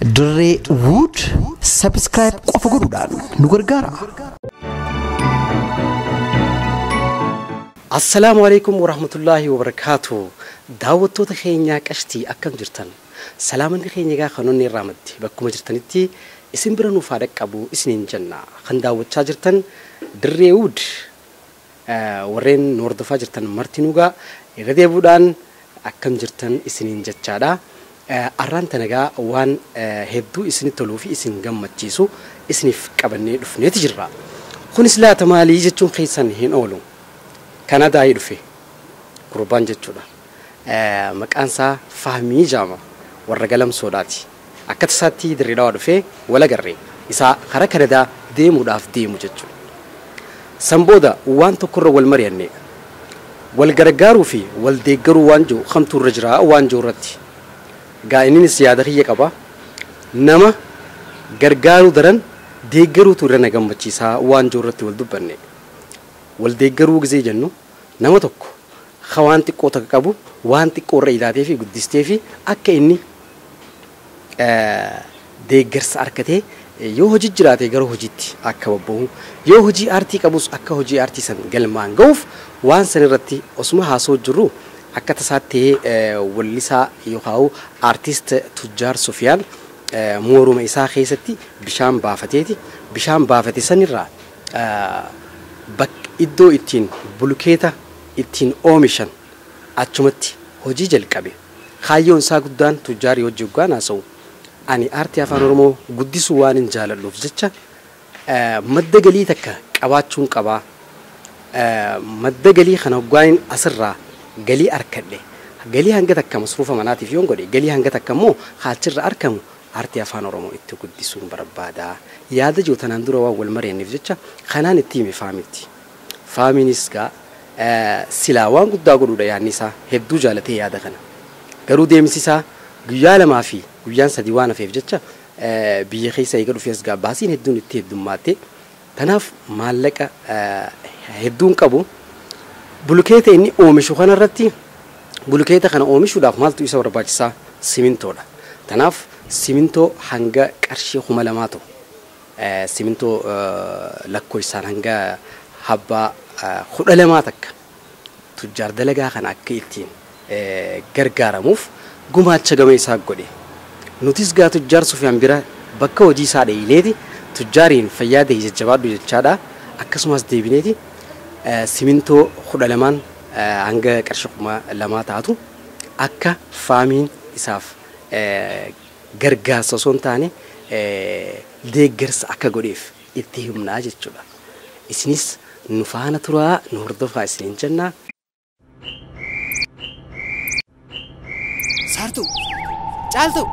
Dirree Wood subscribe qofa godhuudhaan nu gargaara. Assalamu alaikum warahmatullahi wabarakatuh. Daawwattoota keenya qashtii akkam jirtan? Salaamanni keenya gaa kanonni irraamatti bakkuma jirtanitti isin bira nuuf haadha qabu isiniin jenna. Kan daawwachaa jirtan Dirree Wood warreen nu hordofaa jirtan martinuu gaa irra deebuudhaan akkam jirtan isiniin jechaadha. Arraan tanagaa waan hedduu isinitti toluu fi isin gammachiisu isiniif qabannee dhufneeti jirra. Kunis laata maalii jechuun keessan hin oolu. Kanadaa'ii dhufe gurbaan jechuudha. Maqaan isaa Fahmii Jaama warra Galamsoodhaati. Akka tasaatti Dirreedhaa dhufe wal agarree isaa karaa Kanadaa deemuudhaaf deemu jechuudha. San booda waan tokkorra wal mari'anne wal gargaaruu fi wal deeggaruu waan jiru kamtu irra jira waan jiru irratti. Gaa'ininis yaada kiyya qaba. Nama gargaaruu daran deeggaruutu irra na gammachiisaa waan jiru irratti wal dubbanne. Wal deeggaruu gisee jennu nama tokko waan xiqqoo takka qabu waan xiqqoo irra ilaatee fi guddistee fi akka inni deeggarsa argatee yoo hojii jiraate gara hojiitti akka bobba'u yoo hojii aartii qabus akka hojii aartii san galmaan ga'uuf waan san irratti osuma haasoo jirru akka tasaatti wallisaa yookaan aartist Tujjaar Sufiyaan mooruma isaa keessatti bishaan baafateeti bishaan baafate sanirraa iddoo ittiin bulkeeta ittiin oomishan achumatti hojii jalqabe. Kaayyoon isaa guddaan Tujjaarii hojii hoggaan haasa'u ani aartii afaan Oromoo guddisuu waan hin jaaladhuuf jecha madda galii takka qabaachuun qabaa. Madda galii kana hoggaan asirraa galii arkadhe galii hanga takka masruufa manaatiif yoon godhe galii hanga takka immoo haachirra argamu aartii afaan Oromoo itti guddisuun barbaada. Yaada jiru tanaan dura waan wal mari'anneef jecha kanaan itti hime Faamiitti. Faamiinis gaa silaa waan guddaa godhuudha yaadni isaa hedduu jaalatee yaada kana. Garuu deemsi isaa guyyaa lamaa fi guyyaan sadii waan hafeef jecha biyya keessa eega dhufees gaa baasiin hedduun itti heddummaatee kanaaf maallaqa hedduun qabu. Bulkeeta inni oomishu kanarratti bulkeeta kana oomishuudhaaf maaltu isa barbaachisaa? Simintoodha. Kanaaf simintoo hanga qarshii 2,000 ta'u simintoo lakkoofsaan hanga habbaa 12 takka Tujjaar dalagaa kana akka ittiin gargaaramuuf gumaacha gama isaa godhe. Nutis gaa Tujjaar Sufiyaan bira bakka hojii isaa dheeyineeti Tujjaariin fayyaadee jajjabaadhu jechaadha. Akkasumas deebineeti simintoo 12 hanga qarshii 2,000 taatu akka Faamiin isaaf gargaarsa osoo hin taane deeggarsa akka godheef itti himnaa jechuudha. Isinis nu faana turaa nu hordofaa isiniin jenna. Saartuu caaltuu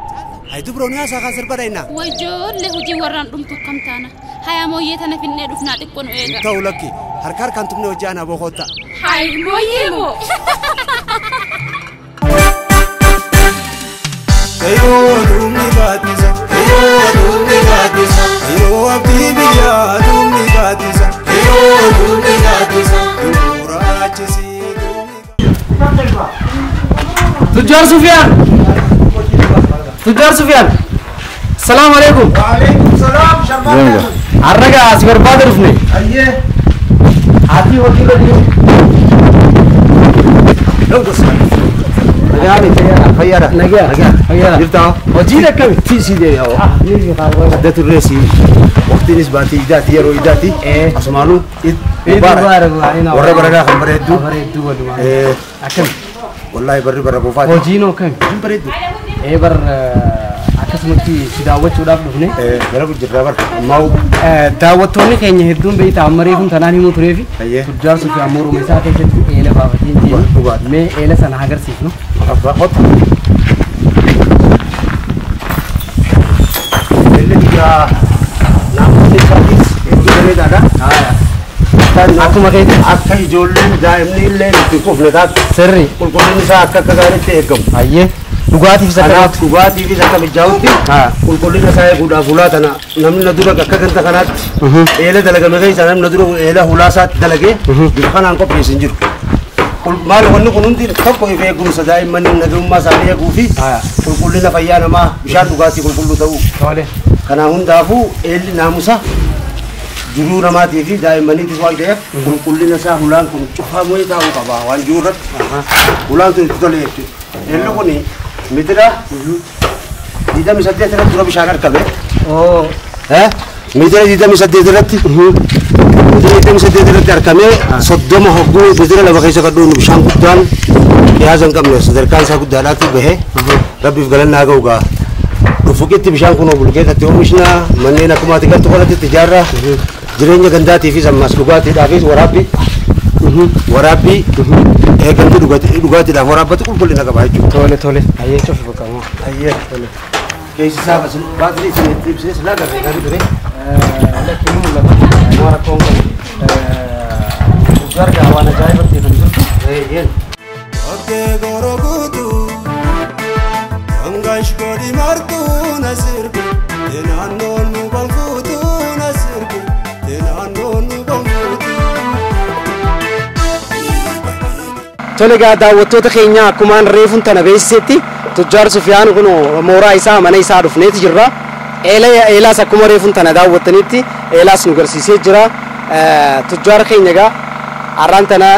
hayituu biroon haasaa kan sirba dhaynaa. Wajjoolle hojii warraan dhumtu kam taana haya mooyyee tana finnee dhufnaa xiqqoo nu eega. Ta'u lakki harka harkaan tumne hojii aanaa boqotta. Hayi mooyyee moo. Kayoo dhumni baatisa kayoo dhumni baatisa kayoo abdii biyyaa dhumni baatisa kayoo dhumni baatisa duraachisi dhumni. Tujjaar Sufiyaan. Tujjaar Sufiyaan. Assalamu alaikum. Wa alaikum salam. Shabana. Arraga as barbaada dhufne. Ayyee. Ati hojii godhi. Fayyada. Fayyada. Jirtaa. Hojii akkami? Fiisidee yaa. Adda turreesi. Waqtiinis baatii idaati yeroo idaati. Asumaanuu warra baradaa kan bareeddu. Akkami? Wallahi barri bara buufaati. Hojiin hoo kami? Hin bareeddu. bar akkasumatti si daawwachuudhaaf dhufne gara gujjirraa bar ammoo daawwattoonni keenya hedduun beeyta ammaree kun tanaan himuu tureefi Tujjaar Sufiyaan morma isaa keessatti eela baafatiin jiru mee eela sana agarsiifnu akkuma keetti akka ijoolleen daa'imni illee itti kufne taatu sirri qulqullinni isaa akka gaariitti eegamu. Ayyee dhugaatii fi akka mijaa'utti qulqullina isaa eeguudhaaf hulaa tana namni na dura akka ganta kanaatti eela dalagame keessa namni na dura eela hulaa isaatti dalagee bifa kanaan qopheessin jiru. maal wanni kun hundi tokko if eegumsa daa'immanii nagummaa isaanii eeguu fi qulqullina fayyaa namaa bishaan dhugaatii qulqulluu ta'uu. Kana hundaafuu eelli naamusa jiruu namaatii fi daa'immaniitis waan ta'eef qulqullina isaa hulaan kun cufamee taa'uu qaba waan jiru irratti hulaan tun itti tole jechuudha. Eelli kun mitira 28 irratti dura bishaan argame. Mitira 28 irratti argamee 30 hogguu mitira lama keessa kadhuun bishaan guddaan dhiyaasa hin qabne sadarkaan isaa guddaadhaatti bahee rabbiif galannaa ga'u gaa. Dhufuqitti bishaan kun bulkeetatti oomishna manneen akkuma ati galtu kanatti ijaarraa jireenya gandaatii fi sammaas dhugaatiidhaafis waraabbii eegamti dhugaatiidhaaf waraabbatu qulqullina qaba jechuudha. Tole. Ayyee cufi baqamoo. Ayyee tole. Keessi isaa baatirii isin ibsee silaa garree gaarii ture. Lakki ni mul'ata. Noora koongo. Gargaa waan ajaa'ibatti kan jirtu. Eeyyeen. Okkee goroguutu Angash godi martu nasirku Tenaannoon nu banfuutu nasirku Tenaannoon nu banfuutu. Tole egaa daawwattoota keenya akkumaan reefuun tana beeksisetti Tujjaar Sufiyaan kun mooraa isaa mana isaa dhufneeti jirra. Eelaas akkuma reefuun tana daawwattanitti eelaas nu garsiisee jira. Tujjaar keenya egaa har'aan tana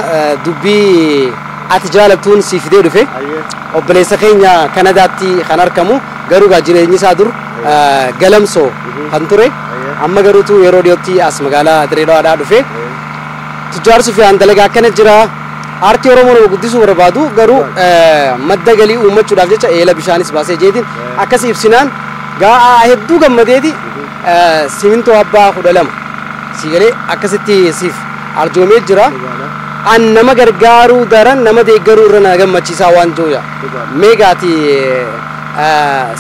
dubbii ati jaalattuun si fidee dhufe. Obboleessa keenya Kanadaatti kan argamu garuu gaa jireenyi isaa dur galamsoo kan ture. Amma garuutu yeroo dhiyootti as magaalaa Direedawaadhaa dhufe. Tujjaar Sufiyaan dalagaa akkana jira. Aartii Oromoo nama guddisuu barbaadu garuu madda galii uummachuudhaaf jecha eela bishaanis baasee jeetiin akkas ibsinaan gaa hedduu gammadeeti simintoo abbaa 12 siigalee akkasitti siif arjoomee jira. An nama gargaaruu daran nama deeggaruu irra na gammachiisaa waan jooya. Meegaati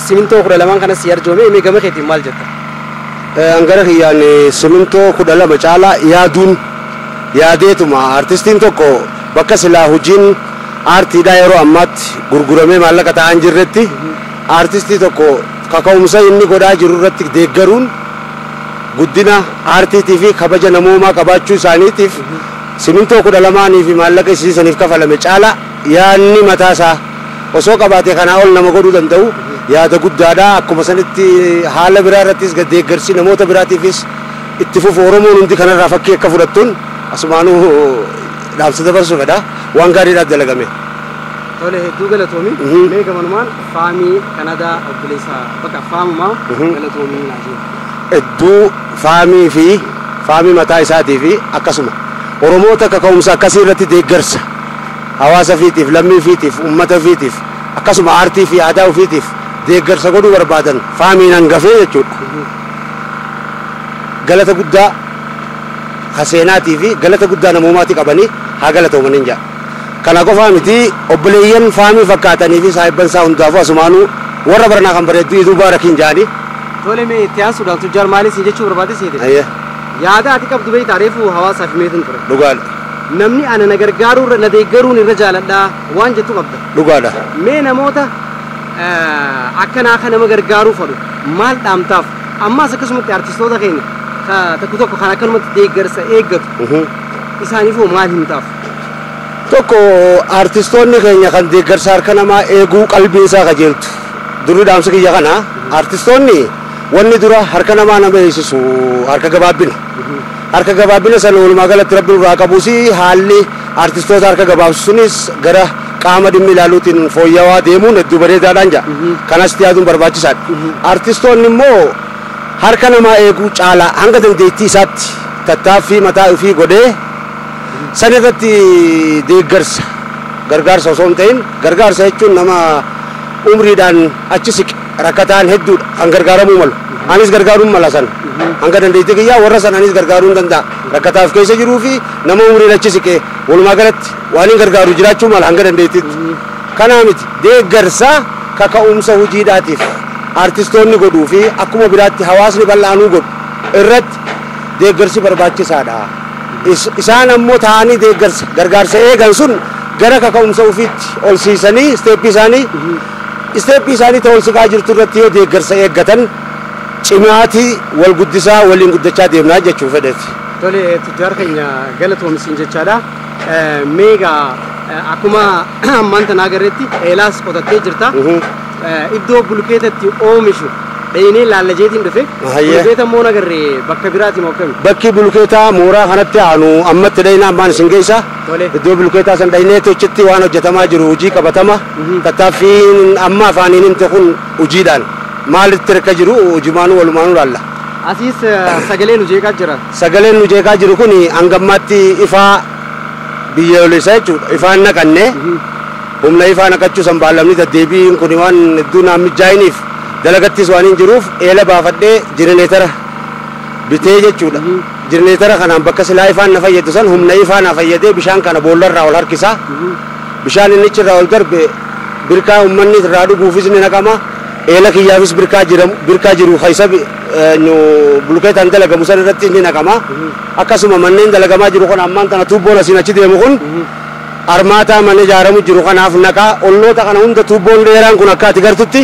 simintoo 12 kanas si arjoomee mee gama keetiin maal jetta? Angara kiyyaan simintoo 12 caalaa yaadeetuma artistiin tokko bakka silaa hojiin aartiidhaa yeroo ammaatti gurguramee maallaqa ta'an jirretti aartistii tokko kaka'umsa inni godhaa jiru irratti deeggaruun guddina aartiitii fi kabaja namoomaa qabaachuu isaaniitiif simintoo 12 fi maallaqa isiisaniif kafalame caala yaanni mataasaa osoo qabaatee kanaa ol nama godhuu danda'u yaada guddaadha. Akkuma sanitti haala biraa irrattis deeggarsi namoota biraatiifis itti fufu Oromoon hundi kanarraa fakkii akka fudhattuun asumaanuu dhaamsa dabarsuu fedha waan gaariidhaaf dalagame. Tole hedduu galatoomi. Mee gamanumaan faamii Kanadaa obboleessa bakka faamumaa galatoomii naajee. Hedduu faamii mataa isaatii fi akkasuma Oromoota kaka'umsa akkasii irratti deeggarsa hawaasa fiitiif lammii fiitiif uummata fiitiif akkasuma aartii fi aadaa ofiitiif deeggarsa godhuu barbaadan faamiin hangafee jechuudha. Galata guddaa haseenaatii fi galata guddaa namoomaatii qabanii haa galatoomaniin jedha. Kana qofaa miti obboleeyyan faamii fakkaatanii fi saahibban isaa hundaafuu asumaanuu warra baranaa kan bareeddu iduu baarakiin jedhanii. Tole mee itti aansuudhaan Tujjaar maaliif siin jechuu barbaade seete? Yaada ati qabdu beektaa reefu hawaasaaf meetin ture. Dhugaadha. Namni ana na gargaaruu irra na deeggaruun irra jaaladhaa waan jettu qabda. Dhugaadha. Mee namoota akkanaa kan nama gargaaruu fedhu maal dhaamtaaf ammaas akkasumatti artistoota keenya tokko kan akkanumatti deeggarsa eeggatu isaaniifuu maal himtaaf? Tokko artistoonni keenya kan deeggarsa harka namaa eeguu qalbii isaa qajeeltu. Durii dhaamsa kiyya kana artistoonni wanni dura harka namaa nama eegsisu harka gabaabbina. Harka gabaabbina sana walumaa galatti rabbi irraa qabuusi haalli artistoota harka gabaabsu sunis gara qaama dhimmi ilaaluutiin fooyyawaa deemuun hedduu bareedaadhaan jira. Kanas yaaduun barbaachisaadha. Artistoonni immoo harka namaa eeguu caalaa hanga dandeettii isaatti tattaaffii mataa ofii godhee san irratti deeggarsa gargaarsa osoo hin ta'in gargaarsa jechuun nama umriidhaan achi siqe rakkataan hedduudha kan gargaaramuu malu. Anis gargaaruun mala sana hanga dandeettii kiyyaa warra sana anis gargaaruun danda'a. Rakkataaf keessa jiruu fi nama umriin achi siqe walumaa galatti waan hin gargaaru jiraachuu mala hanga dandeettiitti. Kanaa miti deeggarsa kaka'umsa hojiidhaatiif artistoonni godhuu fi akkuma biraatti hawaasni bal'aanuu godhu irratti deeggarsi barbaachisaadha. Isaan ammoo ta'anii gargaarsa eegan sun gara kaka'umsa ofiitti ol siisanii isteeppii isaanii ta'uu siqaa jirtu irratti yoo deeggarsa eeggatan cimaatii wal guddisaa waliin guddachaa deemnaa jechuu fedheeti. Tole Tujjaar keenya galatoomisiin jechaadha. Meegaa akkuma ammaan tanaa agarreetti eelaas qotattee jirta. Iddoo bulukeetatti oomishu dhayinee laallajeetiin dhufe bulukeeta immoo nagarree bakka biraatiin oofame. Bakki bulukeetaa mooraa kanatti aanu ammatti dhayinaa ammaan isin geessa. Iddoo bulukeetaa san dhaynee tochitti waan hojjetamaa jiru hojii qabatama. Tattaaffiin amma afaaniin himte kun hojiidhaan maalitti rakka jiru hojimaanuu walumaanuu laalla. Asiis sagaleen nujeeqaa jira. Sagaleen nujeeqaa jiru kun hangammaatti ifaa biyyoolessaa jechuudha. Ifaan naqannee humna ifaa naqachuu san baalamni deddeebiin kun waan hedduu naan mijaa'iniif dalagattis waan hin jiruuf eela baafadhee jenereetara bitee jechuudha. Jenereetara kanaan bakka silaa ifaan na fayyadu san humna ifaa na fayyadee bishaan kana boollarraa ol harkisaa. Bishaan inni irraa ol darbe birkaa uummanni irraa dhuguufis ni naqama. Eela kiyyaafis birkaa jiru haysa bulukeetaan dalagamu san irratti ni naqama. Akkasuma manneen dalagamaa jiru kun ammaan tana tuubboon asiin achi deemu kun armaataa mana ijaaramu jiru kanaaf naqaa. Olloota kana hunda tuubboon dheeraan kun akka ati gartutti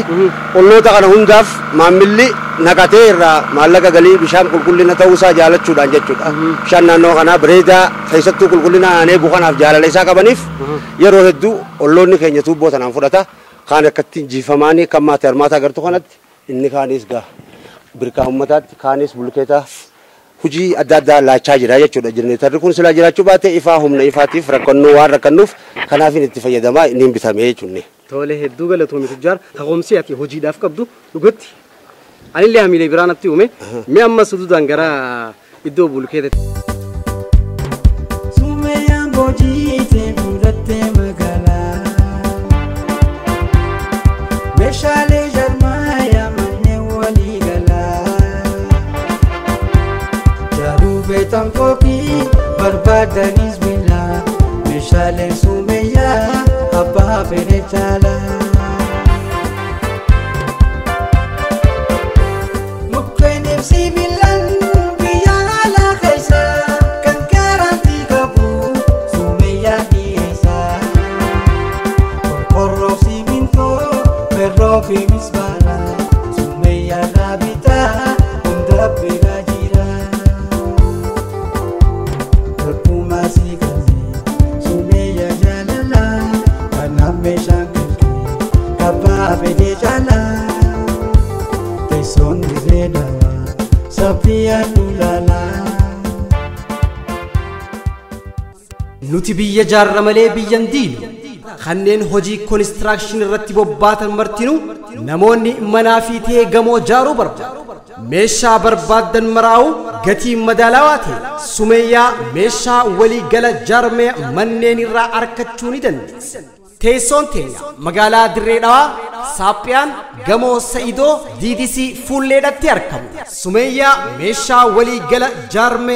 olloota kana hundaaf maammilli naqatee irraa maallaqa galii bishaan qulqullina ta'uusaa jaalachuudhaan jechuudha. Bishaan naannoo kanaa bareedaa keessattuu qulqullina aanee kanaaf jaalala isaa qabaniif yeroo hedduu olloonni keenya tuubboo tanaan fudhata. Kaan akkatti jiifamaanii kan maatii armaataa agartu kanatti inni kaanis gaa birkaa uummataatti kaanis bulukeetaaf hojii adda addaa laachaa jira jechuudha. Jenereetarri kun silaa jiraachuu baate ifaa humna ifaatiif rakkannoo waan rakkannuuf kanaaf itti fayyadamaa inni bitamee jechuudha. Tole hedduu galatoomi tujjaar taa'umsi ati hojiidhaaf qabdu dhugatti anillee hamilee biraan atti uume mee amma sududaan gara iddoo bulukeetatti. Sumeeyaan boojitee fuudhattee magaalaa meeshaalee jarmaayaa manneen walii galaa jaaruu beetan kookii barbaadanis bilaa meeshaaleen sumeeyyaa abbaa fedhe caalaa. Sibilan biyya ala keessa kan garantii qabu sumeeyyaa dhiyeessa. Qorqorroo simintoo ferroo fi mismaara sumeeyyaa dhaabitaa hunda biraa jira. Tokkummaa si kanneen sumeeyyaa jaalalaa kanaaf meeshaan kalqee abbaa fedhe caalaa. Teessoon dirree dawaa. Nuti biyya jaarra malee biyyan diinu kanneen hojii konistirakshin irratti bobbaatan martinu namoonni manaa fi ta'ee gamoo jaaruu barbaadu. Meeshaa barbaaddan maraa'u gatii madaalawaa ta'e sumeeyyaa meeshaa walii gala jaarmee manneen irraa argachuu ni dandeessu. Teessoon teenya magaalaa Dirree Dhawaa Saaphiyaan gamoo Sa'idoo DDC fuulleedhatti argamu. Sumeeyyaa meeshaa walii gala jaarmee